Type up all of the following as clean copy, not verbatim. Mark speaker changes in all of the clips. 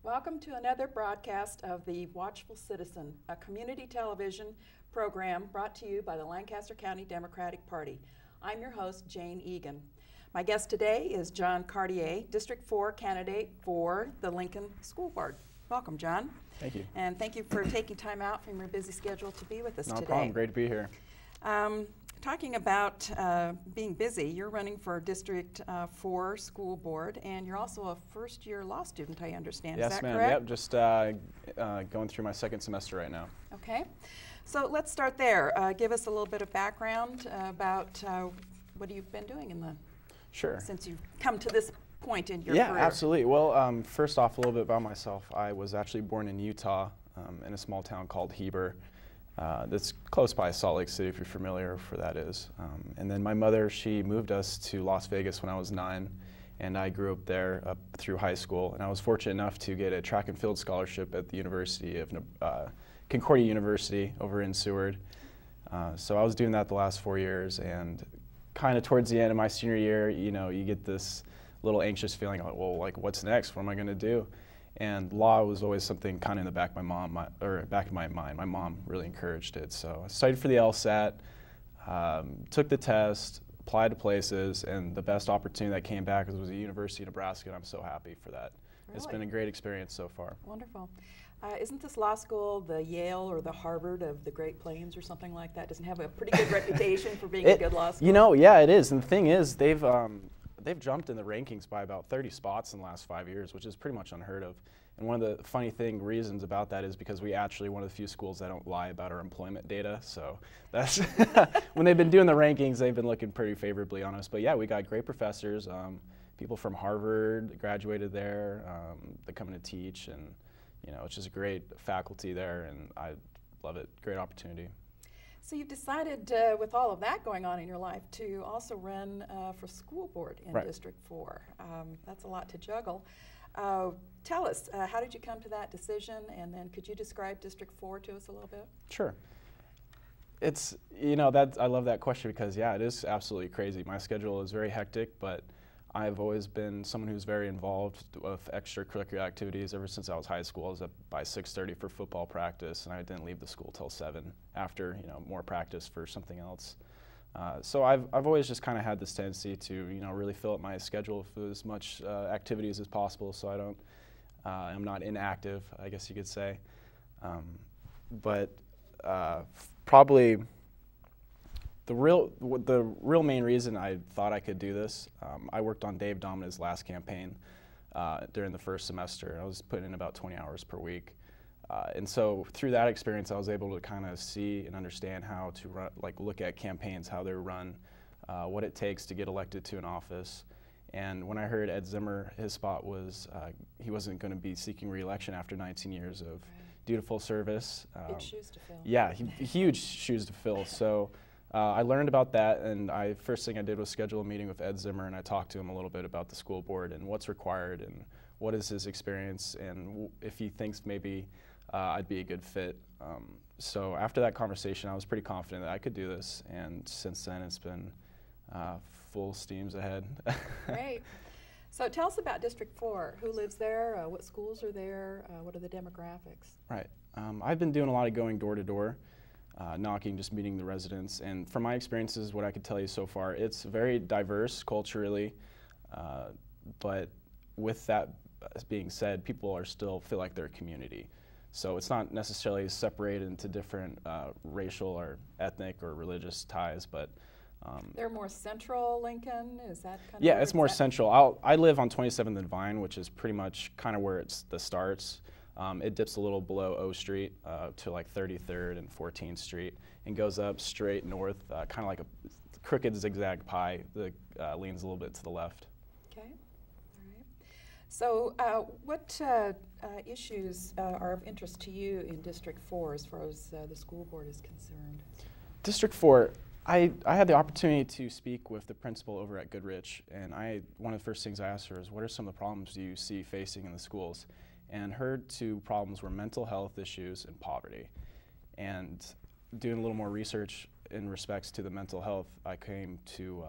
Speaker 1: Welcome to another broadcast of the Watchful Citizen, a community television program brought to you by the Lancaster County Democratic Party. I'm your host, Jane Egan. My guest today is John Cartier, District 4 candidate for the Lincoln School Board. Welcome, John.
Speaker 2: Thank you.
Speaker 1: And thank you for taking time out from your busy schedule to be with us today.
Speaker 2: No problem. Great to be here.
Speaker 1: Talking about being busy, you're running for District 4 School Board, and you're also a first-year law student, I understand.
Speaker 2: Yes,
Speaker 1: Is that
Speaker 2: ma'am.
Speaker 1: correct?
Speaker 2: Yep, just going through my second semester right now.
Speaker 1: Okay. So let's start there. Give us a little bit of background about what you've been doing since you've come to this point in your career.
Speaker 2: Yeah, absolutely. Well, first off, a little bit about myself. I was actually born in Utah in a small town called Heber. That's close by Salt Lake City, if you're familiar with where that is. And then my mother, she moved us to Las Vegas when I was 9, and I grew up there up through high school. And I was fortunate enough to get a track and field scholarship at the University of Concordia University over in Seward. So I was doing that the last 4 years, and kind of towards the end of my senior year, you know, you get this little anxious feeling like, well, like, what's next? What am I going to do? And law was always something kind of in the back of my mind. My mom really encouraged it. So I studied for the LSAT, took the test, applied to places, and the best opportunity that came back was the University of Nebraska, and I'm so happy for that.
Speaker 1: Really?
Speaker 2: It's been a great experience so far.
Speaker 1: Wonderful. Isn't this law school the Yale or the Harvard of the Great Plains or something like that? Doesn't have a pretty good reputation for being a good law school?
Speaker 2: You know, yeah, it is. And the thing is, they've jumped in the rankings by about 30 spots in the last 5 years, which is pretty much unheard of. And one of the funny reasons about that is because we actually one of the few schools that don't lie about our employment data. So that's when they've been doing the rankings, they've been looking pretty favorably on us. But yeah, we got great professors, people from Harvard graduated there, that come in to teach, and you know, it's just a great faculty there, and I love it. Great opportunity.
Speaker 1: So you've decided, with all of that going on in your life, to also run for school board in District 4. That's a lot to juggle. Tell us, how did you come to that decision, and then could you describe District 4 to us a little bit?
Speaker 2: Sure. It's, you know, I love that question because, yeah, it is absolutely crazy. My schedule is very hectic, but I've always been someone who's very involved with extracurricular activities ever since I was high school. I was up by 6:30 for football practice, and I didn't leave the school till 7 after, you know, more practice for something else. So I've always just kind of had this tendency to, you know, really fill up my schedule with as much activities as possible, so I'm not inactive, I guess you could say. But probably the real main reason I thought I could do this, I worked on Dave Domina's last campaign during the first semester. I was putting in about 20 hours per week. And so through that experience, I was able to kind of see and understand how to run, look at campaigns, how they're run, what it takes to get elected to an office. And when I heard Ed Zimmer, his spot was he wasn't going to be seeking re-election after 19 years of dutiful service.
Speaker 1: Big shoes to fill.
Speaker 2: Yeah, huge shoes to fill. So I learned about that, and first thing I did was schedule a meeting with Ed Zimmer, and I talked to him a little bit about the school board and what's required and what is his experience, and if he thinks maybe I'd be a good fit. So after that conversation, I was pretty confident that I could do this, and since then it's been full steams ahead.
Speaker 1: Great. So tell us about District 4. Who lives there? What schools are there? What are the demographics?
Speaker 2: Right. I've been doing a lot of going door to door, knocking, just meeting the residents, and from my experiences, what I could tell you so far, it's very diverse culturally, but with that being said, people still feel like they're a community. So it's not necessarily separated into different racial or ethnic or religious ties, but
Speaker 1: they're more central Lincoln. Is that kind of?
Speaker 2: Yeah, it's more central. I live on 27th and Vine, which is pretty much kind of where the starts. It dips a little below O Street to like 33rd and 14th Street, and goes up straight north, kind of like a crooked zigzag pie that leans a little bit to the left.
Speaker 1: Okay. All right. So what issues are of interest to you in District 4 as far as the school board is concerned?
Speaker 2: District 4, I had the opportunity to speak with the principal over at Goodrich, and one of the first things I asked her is, what are some of the problems you see facing in the schools? And her two problems were mental health issues and poverty. And doing a little more research in respects to the mental health, I came to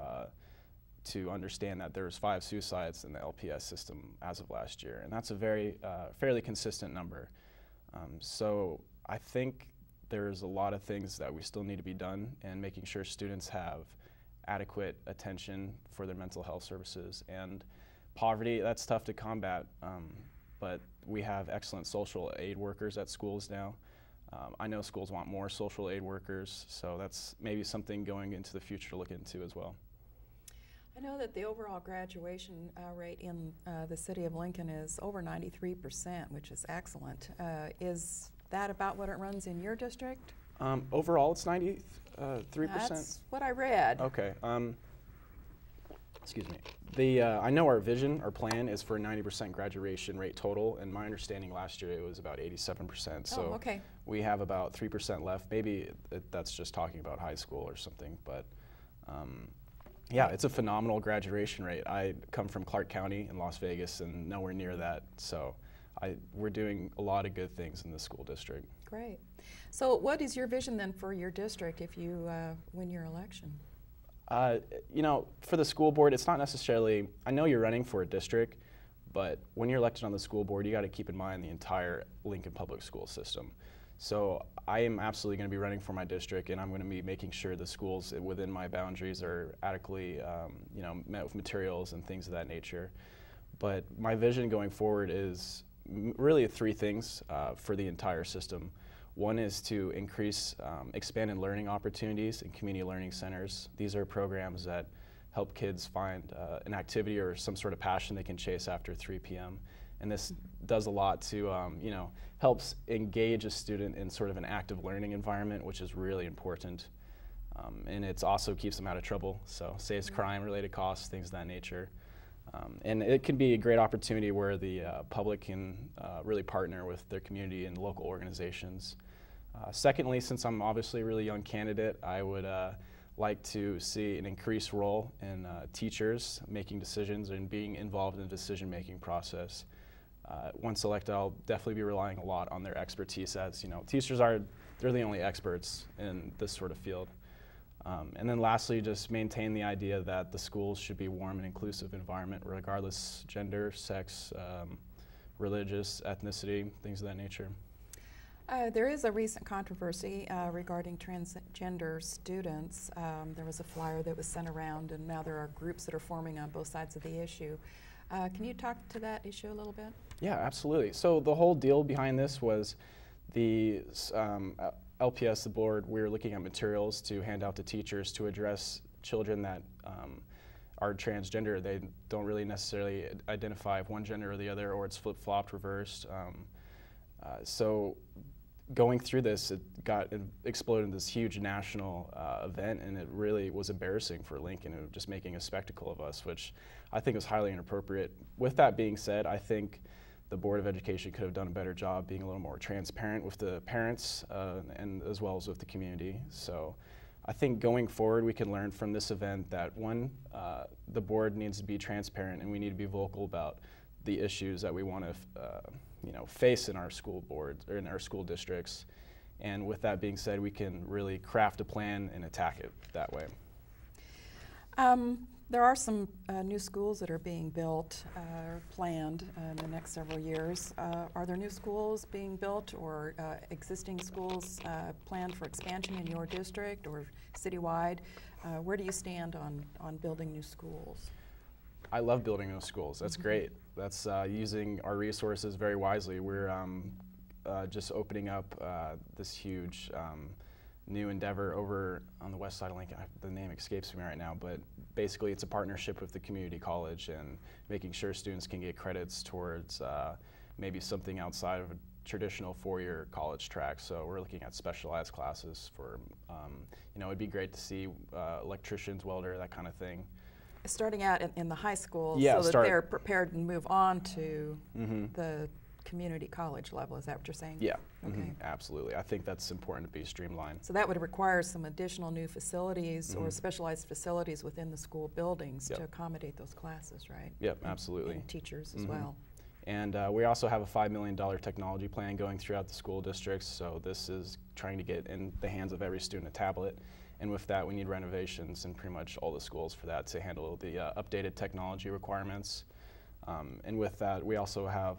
Speaker 2: to understand that there was 5 suicides in the LPS system as of last year, and that's a very fairly consistent number. So I think there's a lot of things that we still need to be done in making sure students have adequate attention for their mental health services. And poverty, that's tough to combat, but we have excellent social aid workers at schools now. I know schools want more social aid workers, so that's maybe something going into the future to look into as well.
Speaker 1: I know that the overall graduation rate in the city of Lincoln is over 93%, which is excellent. Is that about what it runs in your district?
Speaker 2: Overall, it's 93%.
Speaker 1: That's what I read.
Speaker 2: Okay. Excuse me. I know our vision, our plan is for a 90% graduation rate total, and my understanding last year it was about 87%. So
Speaker 1: okay.
Speaker 2: We have about 3% left. Maybe that's just talking about high school or something, but yeah, it's a phenomenal graduation rate. I come from Clark County in Las Vegas and nowhere near that, so we're doing a lot of good things in the school district.
Speaker 1: Great. So what is your vision then for your district if you win your election?
Speaker 2: You know, for the school board, it's not necessarily, I know you're running for a district, but when you're elected on the school board, you got to keep in mind the entire Lincoln public school system. So I am absolutely going to be running for my district, and I'm going to be making sure the schools within my boundaries are adequately, you know, met with materials and things of that nature. But my vision going forward is really 3 things for the entire system. One is to increase expanded learning opportunities in community learning centers. These are programs that help kids find an activity or some sort of passion they can chase after 3 p.m. And this does a lot to, you know, helps engage a student in sort of an active learning environment, which is really important. And it also keeps them out of trouble, so saves crime-related costs, things of that nature. And it can be a great opportunity where the public can really partner with their community and local organizations. Secondly, since I'm obviously a really young candidate, I would like to see an increased role in teachers making decisions and being involved in the decision-making process. Once elected, I'll definitely be relying a lot on their expertise, as you know, teachers they're the only experts in this sort of field. And then lastly, just maintain the idea that the schools should be a warm and inclusive environment regardless gender, sex, religious, ethnicity, things of that nature.
Speaker 1: There is a recent controversy regarding transgender students. There was a flyer that was sent around, and now there are groups that are forming on both sides of the issue. Can you talk to that issue a little bit? Yeah,
Speaker 2: absolutely. So the whole deal behind this was the LPS, the board, we were looking at materials to hand out to teachers to address children that are transgender. They don't really necessarily identify if one gender or the other, or it's flip-flopped, reversed. So going through this, it exploded into this huge national event, and it really was embarrassing for Lincoln. It was just making a spectacle of us, which I think was highly inappropriate. With that being said, I think the Board of Education could have done a better job being a little more transparent with the parents and as well as with the community. So I think going forward we can learn from this event that one, the board needs to be transparent, and we need to be vocal about the issues that we want to you know, face in our school boards or in our school districts. And with that being said, we can really craft a plan and attack it that way.
Speaker 1: There are some new schools that are being built or planned in the next several years. Are there new schools being built or existing schools planned for expansion in your district or citywide? Where do you stand on building new schools?
Speaker 2: I love building new schools. That's great. That's using our resources very wisely. We're just opening up this huge new endeavor over on the west side of Lincoln. The name escapes me right now, but basically it's a partnership with the community college and making sure students can get credits towards maybe something outside of a traditional 4-year college track. So we're looking at specialized classes for, you know, it'd be great to see electricians, welder, that kind of thing.
Speaker 1: Starting out in the high school,
Speaker 2: yeah,
Speaker 1: so that they're prepared to move on to the community college level. Is that what you're saying?
Speaker 2: Yeah,
Speaker 1: okay.
Speaker 2: Absolutely. I think that's important to be streamlined.
Speaker 1: So that would require some additional new facilities or specialized facilities within the school buildings to accommodate those classes, right?
Speaker 2: Yep, absolutely.
Speaker 1: And teachers as well.
Speaker 2: And we also have a $5 million technology plan going throughout the school districts. So this is trying to get in the hands of every student a tablet. And with that, we need renovations in pretty much all the schools for that to handle the updated technology requirements. And with that, we also have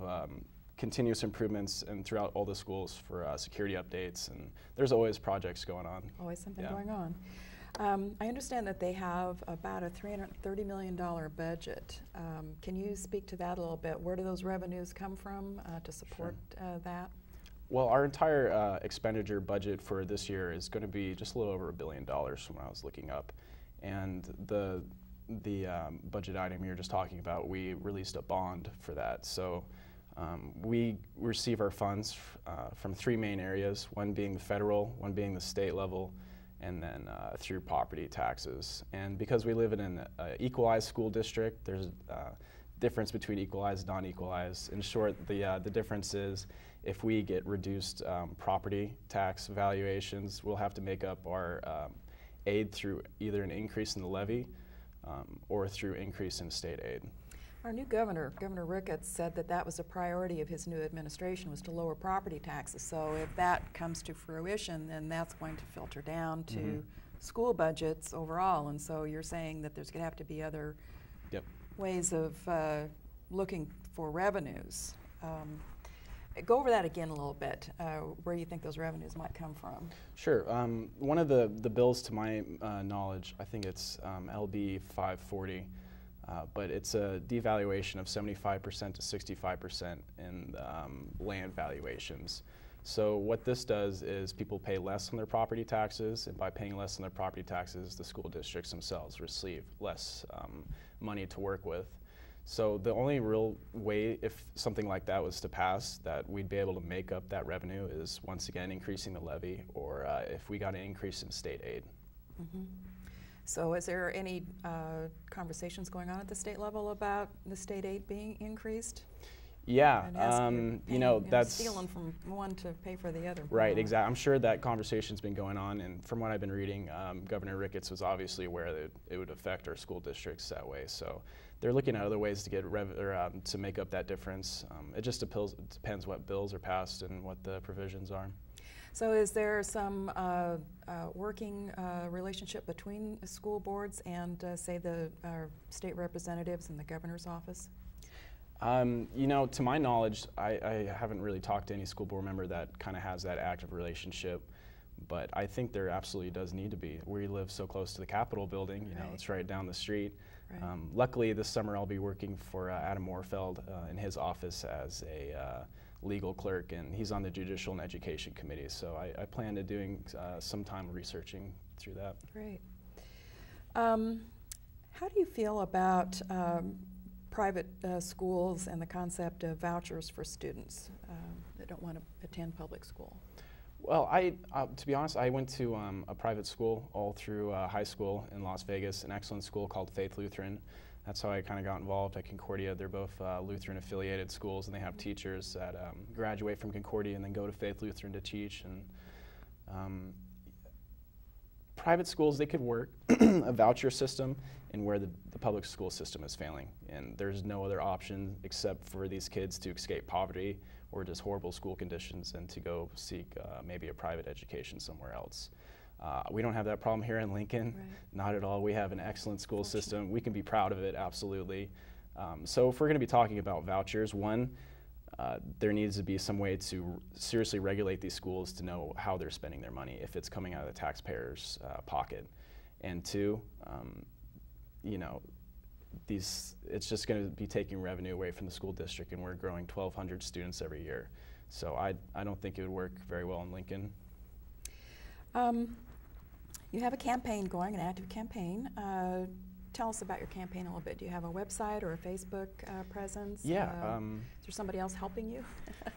Speaker 2: continuous improvements and throughout all the schools for security updates, and there's always projects going on.
Speaker 1: Always something going on. I understand that they have about a $330 million budget. Can you speak to that a little bit? Where do those revenues come from to support that?
Speaker 2: Well, our entire expenditure budget for this year is going to be just a little over $1 billion from what I was looking up. And the budget item you're just talking about, we released a bond for that. So we receive our funds from three main areas, one being the federal, one being the state level, and then through property taxes. And because we live in an equalized school district, there's a difference between equalized and non-equalized. In short, the difference is if we get reduced property tax valuations, we'll have to make up our aid through either an increase in the levy or through increase in state aid.
Speaker 1: Our new governor, Governor Ricketts, said that that was a priority of his new administration, was to lower property taxes. So if that comes to fruition, then that's going to filter down to school budgets overall. And so you're saying that there's going to have to be other ways of looking for revenues. Go over that again a little bit, where you think those revenues might come from.
Speaker 2: Sure. One of the bills, to my knowledge, I think it's LB 540, but it's a devaluation of 75% to 65% in land valuations. So what this does is people pay less on their property taxes, and by paying less on their property taxes, the school districts themselves receive less money to work with. So the only real way, if something like that was to pass, that we'd be able to make up that revenue is, once again, increasing the levy, or if we got an increase in state aid.
Speaker 1: So is there any conversations going on at the state level about the state aid being increased?
Speaker 2: Yeah,
Speaker 1: you
Speaker 2: know, that's
Speaker 1: stealing from one to pay for the other.
Speaker 2: Right, exactly. I'm sure that conversation's been going on, and from what I've been reading, Governor Ricketts was obviously aware that it would affect our school districts that way. So they're looking at other ways to get to make up that difference. It just depends what bills are passed and what the provisions are.
Speaker 1: So is there some working relationship between school boards and, say, the state representatives in the governor's office?
Speaker 2: You know, to my knowledge, I haven't really talked to any school board member that kind of has that active relationship, but I think there absolutely does need to be. We live so close to the Capitol building, you know, it's right down the street. Luckily, this summer I'll be working for Adam Moorfeld in his office as a legal clerk, and he's on the Judicial and Education Committee, so I plan to doing some time researching through that.
Speaker 1: Great. How do you feel about private schools and the concept of vouchers for students that don't want to attend public school?
Speaker 2: Well, to be honest, I went to a private school all through high school in Las Vegas, an excellent school called Faith Lutheran. That's how I kind of got involved at Concordia. They're both Lutheran affiliated schools, and they have teachers that graduate from Concordia and then go to Faith Lutheran to teach. And private schools, they could work a voucher system in where the public school system is failing, and there's no other option except for these kids to escape poverty or just horrible school conditions and to go seek maybe a private education somewhere else. We don't have that problem here in Lincoln, not at all. We have an excellent school system. We can be proud of it, absolutely. So if we're going to be talking about vouchers, one, there needs to be some way to seriously regulate these schools to know how they're spending their money, if it's coming out of the taxpayer's pocket. And two, you know, it's just going to be taking revenue away from the school district, and we're growing 1,200 students every year. So I don't think it would work very well in Lincoln.
Speaker 1: You have a campaign going, an active campaign. Tell us about your campaign a little bit. Do you have a website or a Facebook presence?
Speaker 2: Yeah.
Speaker 1: Is there somebody else helping you?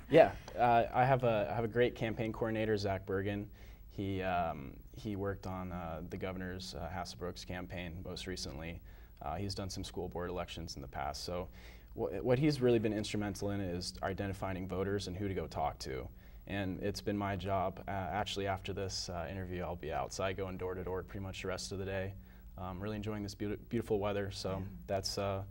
Speaker 2: Yeah, I have a great campaign coordinator, Zach Bergen. He worked on the governor's Hasselbrook's campaign most recently. He's done some school board elections in the past. So what he's really been instrumental in is identifying voters and who to go talk to. And it's been my job. Actually, after this interview, I'll be outside going door to door pretty much the rest of the day. Really enjoying this beautiful weather. So that's a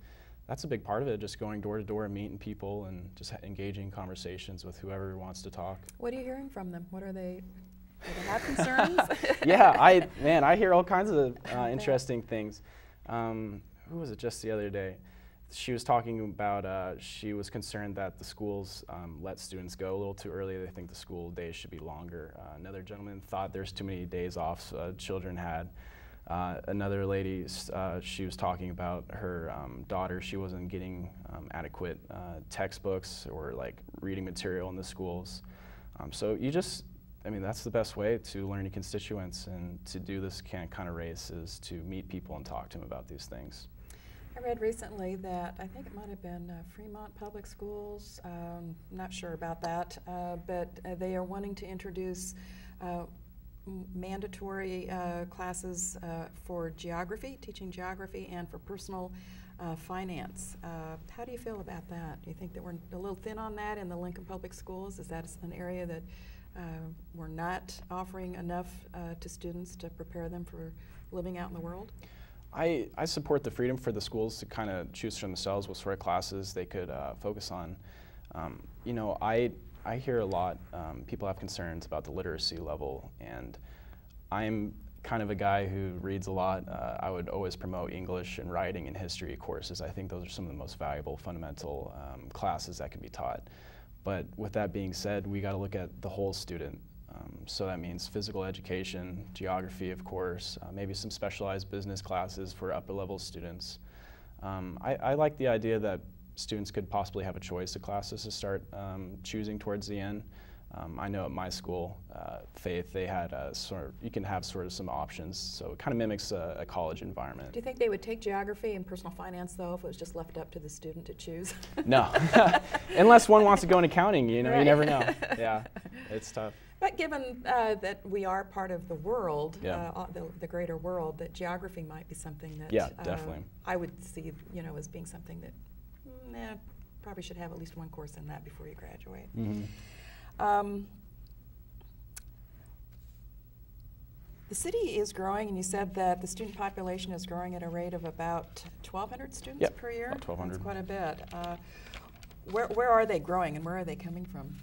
Speaker 2: big part of it, just going door to door and meeting people and just engaging conversations with whoever wants to talk.
Speaker 1: What are you hearing from them? What are they Do they have concerns?
Speaker 2: Yeah, I hear all kinds of interesting things. Who was it just the other day? She was talking about, she was concerned that the schools let students go a little too early. They think the school days should be longer. Another gentleman thought there's too many days off children had. Another lady, she was talking about her daughter. She wasn't getting adequate textbooks or like reading material in the schools. So that's the best way to learn your constituents and to do this kind of race is to meet people and talk to them about these things.
Speaker 1: I read recently that I think it might have been Fremont Public Schools, not sure about that, but they are wanting to introduce mandatory classes for geography, teaching geography, and for personal finance. How do you feel about that? Do you think that we're a little thin on that in the Lincoln Public Schools? Is that an area that we're not offering enough to students to prepare them for living out in the world?
Speaker 2: I support the freedom for the schools to kind of choose for themselves what sort of classes they could focus on. I hear a lot, people have concerns about the literacy level, and I'm kind of a guy who reads a lot. I would always promote English and writing and history courses. I think those are some of the most valuable fundamental classes that can be taught. But with that being said, we got to look at the whole student. So that means physical education, geography, of course, maybe some specialized business classes for upper level students. I like the idea that students could possibly have a choice of classes to start choosing towards the end. I know at my school, Faith, they had you can have sort of some options, so it kind of mimics a college environment.
Speaker 1: Do you think they would take geography and personal finance, though, if it was just left up to the student to choose?
Speaker 2: No, unless one wants to go in accounting, you
Speaker 1: Right.
Speaker 2: never know. Yeah, it's tough.
Speaker 1: But given that we are part of the world,
Speaker 2: Yeah.
Speaker 1: the greater world, that geography might be something that
Speaker 2: definitely.
Speaker 1: I would see, as being something that probably should have at least one course in that before you graduate.
Speaker 2: Mm-hmm.
Speaker 1: The city is growing, and you said that the student population is growing at a rate of about 1,200 students per year?
Speaker 2: About 1,200.
Speaker 1: That's quite a bit. Where are they growing, and where are they coming from?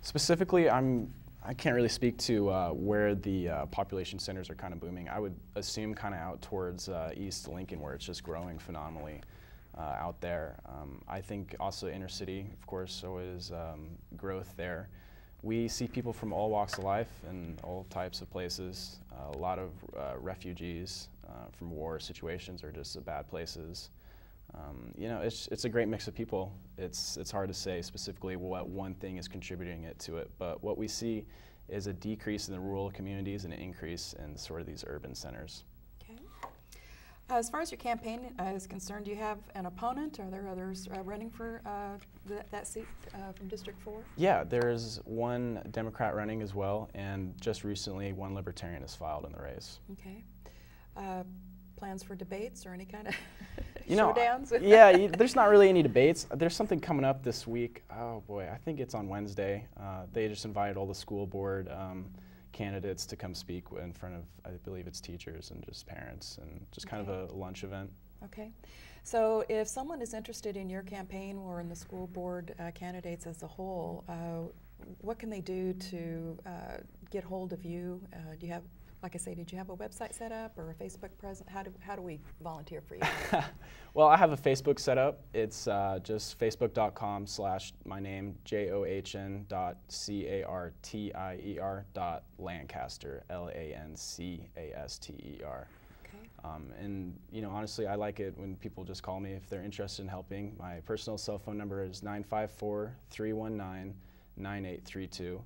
Speaker 2: Specifically, I can't really speak to where the population centers are kind of booming. I would assume kind of out towards East Lincoln, where it's just growing phenomenally out there. I think also inner city, of course, so is growth there. We see people from all walks of life and all types of places. A lot of refugees from war situations or just bad places. It's a great mix of people. It's hard to say specifically what one thing is contributing to it, but what we see is a decrease in the rural communities and an increase in sort of these urban centers.
Speaker 1: Okay. As far as your campaign is concerned, do you have an opponent? Are there others running for that seat from District 4?
Speaker 2: Yeah, there's one Democrat running as well, and just recently one Libertarian has filed in the race.
Speaker 1: Okay. Plans for debates or any kind of showdowns?
Speaker 2: Yeah, there's not really any debates. There's something coming up this week. Oh boy, I think it's on Wednesday. They just invited all the school board candidates to come speak in front of, I believe it's teachers and just parents, and just kind of a lunch event.
Speaker 1: Okay. So if someone is interested in your campaign or in the school board candidates as a whole, what can they do to get hold of you? Do you have, like I say, did you have a website set up or a Facebook presence? How do we volunteer for you?
Speaker 2: Well, I have a Facebook set up. It's just facebook.com/my name, john.cartier.Lancaster, Lancaster.
Speaker 1: Okay.
Speaker 2: And honestly, I like it when people just call me if they're interested in helping. My personal cell phone number is 954-319-9832. You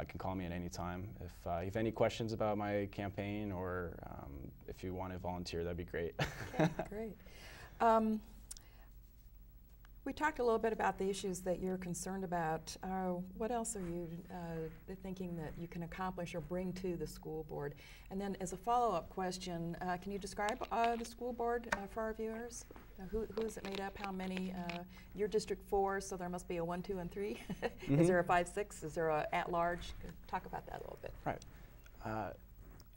Speaker 2: can call me at any time. If you have any questions about my campaign or if you want to volunteer, that'd be great.
Speaker 1: Okay, great. We talked a little bit about the issues that you're concerned about. What else are you thinking that you can accomplish or bring to the school board? And then as a follow-up question, can you describe the school board for our viewers? Who is it made up? How many? You're District 4, so there must be a 1, 2, and 3. Is there a 5, 6? Is there a at-large? Talk about that a little bit.
Speaker 2: Right.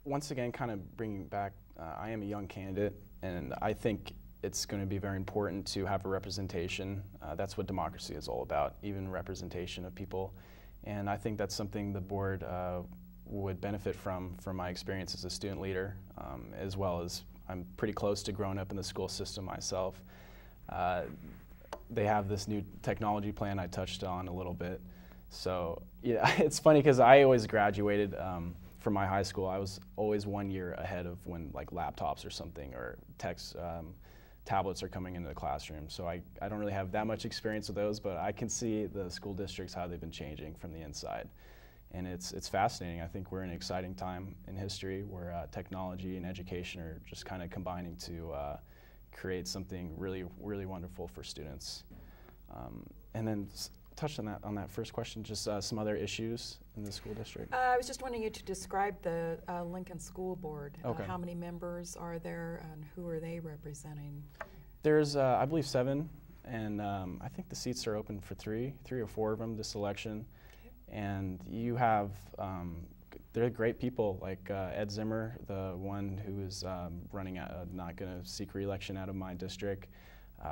Speaker 2: Once again, kind of bringing back, I am a young candidate, and I think it's going to be very important to have a representation. That's what democracy is all about, even representation of people. And I think that's something the board would benefit from my experience as a student leader, as well as I'm pretty close to growing up in the school system myself. They have this new technology plan I touched on a little bit. So yeah, it's funny because I always graduated from my high school. I was always 1 year ahead of when like laptops or something or tablets are coming into the classroom. So I don't really have that much experience with those, but I can see the school districts, how they've been changing from the inside. And it's fascinating. I think we're in an exciting time in history where technology and education are just kind of combining to create something really, really wonderful for students. And then touched on that first question, just some other issues in the school district.
Speaker 1: I was just wanting you to describe the Lincoln School Board.
Speaker 2: Okay.
Speaker 1: How many members are there and who are they representing?
Speaker 2: There's, I believe, 7, and I think the seats are open for 3 or 4 of them this election. Okay. And you have, they're great people like Ed Zimmer, the one who is running, not going to seek re-election out of my district.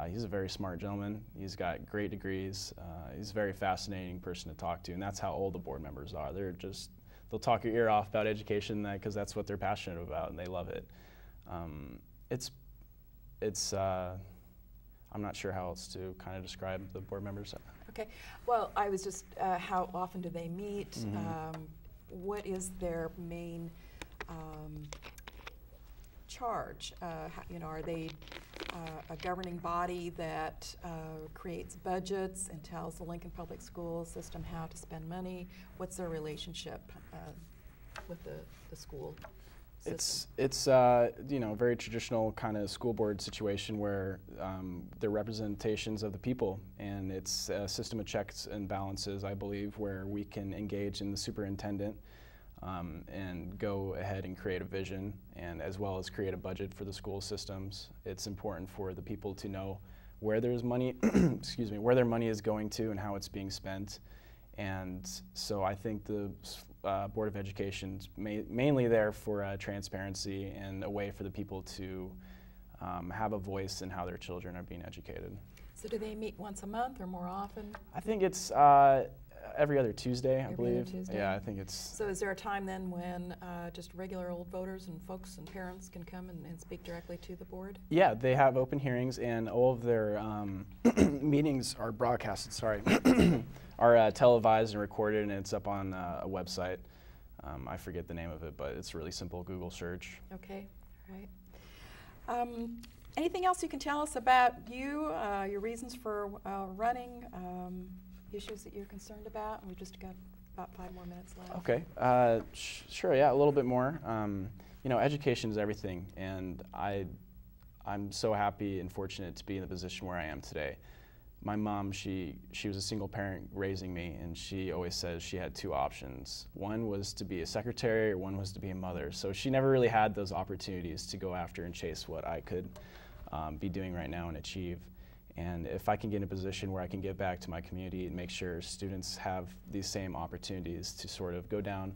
Speaker 2: He's a very smart gentleman. He's got great degrees. He's a very fascinating person to talk to, and that's how all the board members are. They'll talk your ear off about education because that's what they're passionate about, and they love it. I'm not sure how else to kind of describe the board members.
Speaker 1: Okay. Well, I was just, how often do they meet? Mm-hmm. What is their main charge? Are they a governing body that creates budgets and tells the Lincoln Public School system how to spend money? What's their relationship with the school system?
Speaker 2: It's very traditional kind of school board situation where they're representations of the people, and it's a system of checks and balances, I believe, where we can engage in the superintendent and go ahead and create a vision, and as well as create a budget for the school systems. It's important for the people to know where there's money, excuse me, where their money is going to and how it's being spent. And so I think the Board of Education is mainly there for transparency and a way for the people to have a voice in how their children are being educated.
Speaker 1: So do they meet once a month or more often?
Speaker 2: I think it's every other Tuesday, I believe.
Speaker 1: Every other Tuesday?
Speaker 2: Yeah, I think it's...
Speaker 1: So is there a time then when just regular old voters and folks and parents can come and speak directly to the board?
Speaker 2: Yeah, they have open hearings, and all of their meetings are broadcasted, are televised and recorded, and it's up on a website. I forget the name of it, but it's a really simple Google search.
Speaker 1: Okay, all right. Anything else you can tell us about you, your reasons for running, issues that you're concerned about? And we've just got about 5 more minutes left.
Speaker 2: Okay, sure, yeah, a little bit more. Education is everything, and I'm so happy and fortunate to be in the position where I am today. My mom, she was a single parent raising me, and she always says she had 2 options. One was to be a secretary, or one was to be a mother. So she never really had those opportunities to go after and chase what I could be doing right now and achieve. And if I can get in a position where I can give back to my community and make sure students have these same opportunities to sort of go down,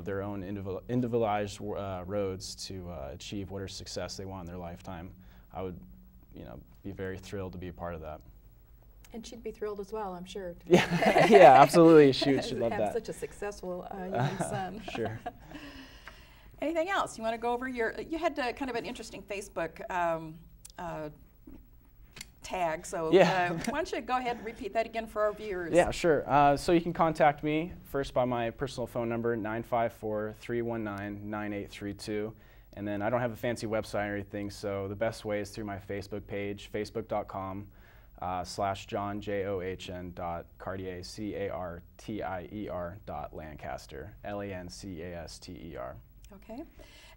Speaker 2: their own individualized roads to achieve whatever success they want in their lifetime, I would, be very thrilled to be a part of that.
Speaker 1: And she'd be thrilled as well, I'm sure.
Speaker 2: Yeah, yeah, absolutely. She'd love that.
Speaker 1: Have such a successful young son.
Speaker 2: Sure.
Speaker 1: Anything else? You want to go over you had kind of an interesting Facebook tag, so
Speaker 2: yeah.
Speaker 1: Why don't you go ahead and repeat that again for our viewers?
Speaker 2: Yeah, sure. So you can contact me first by my personal phone number, 954-319-9832. And then I don't have a fancy website or anything, so the best way is through my Facebook page, facebook.com/John, JOHN.Cartier, CARTIER.Lancaster, LANCASTER.
Speaker 1: Okay.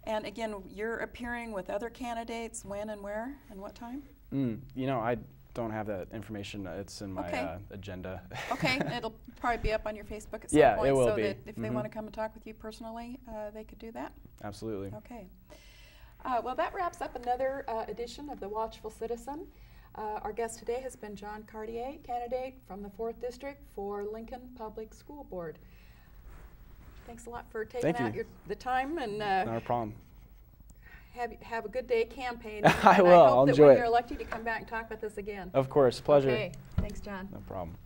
Speaker 1: And again, you're appearing with other candidates, when and where and what time?
Speaker 2: I don't have that information. It's in my agenda.
Speaker 1: Okay, it'll probably be up on your Facebook at some point.
Speaker 2: It will
Speaker 1: so
Speaker 2: be.
Speaker 1: That if they want to come and talk with you personally, they could do that?
Speaker 2: Absolutely.
Speaker 1: Okay. Well, that wraps up another edition of the Watchful Citizen. Our guest today has been John Cartier, candidate from the 4th District for Lincoln Public School Board. Thanks a lot for taking out the time. And
Speaker 2: not a problem.
Speaker 1: Have a good day campaigning.
Speaker 2: I will. I'll enjoy it.
Speaker 1: I hope that when you're elected, you come back and talk with us again.
Speaker 2: Of course. Pleasure.
Speaker 1: Okay. Thanks, John.
Speaker 2: No problem.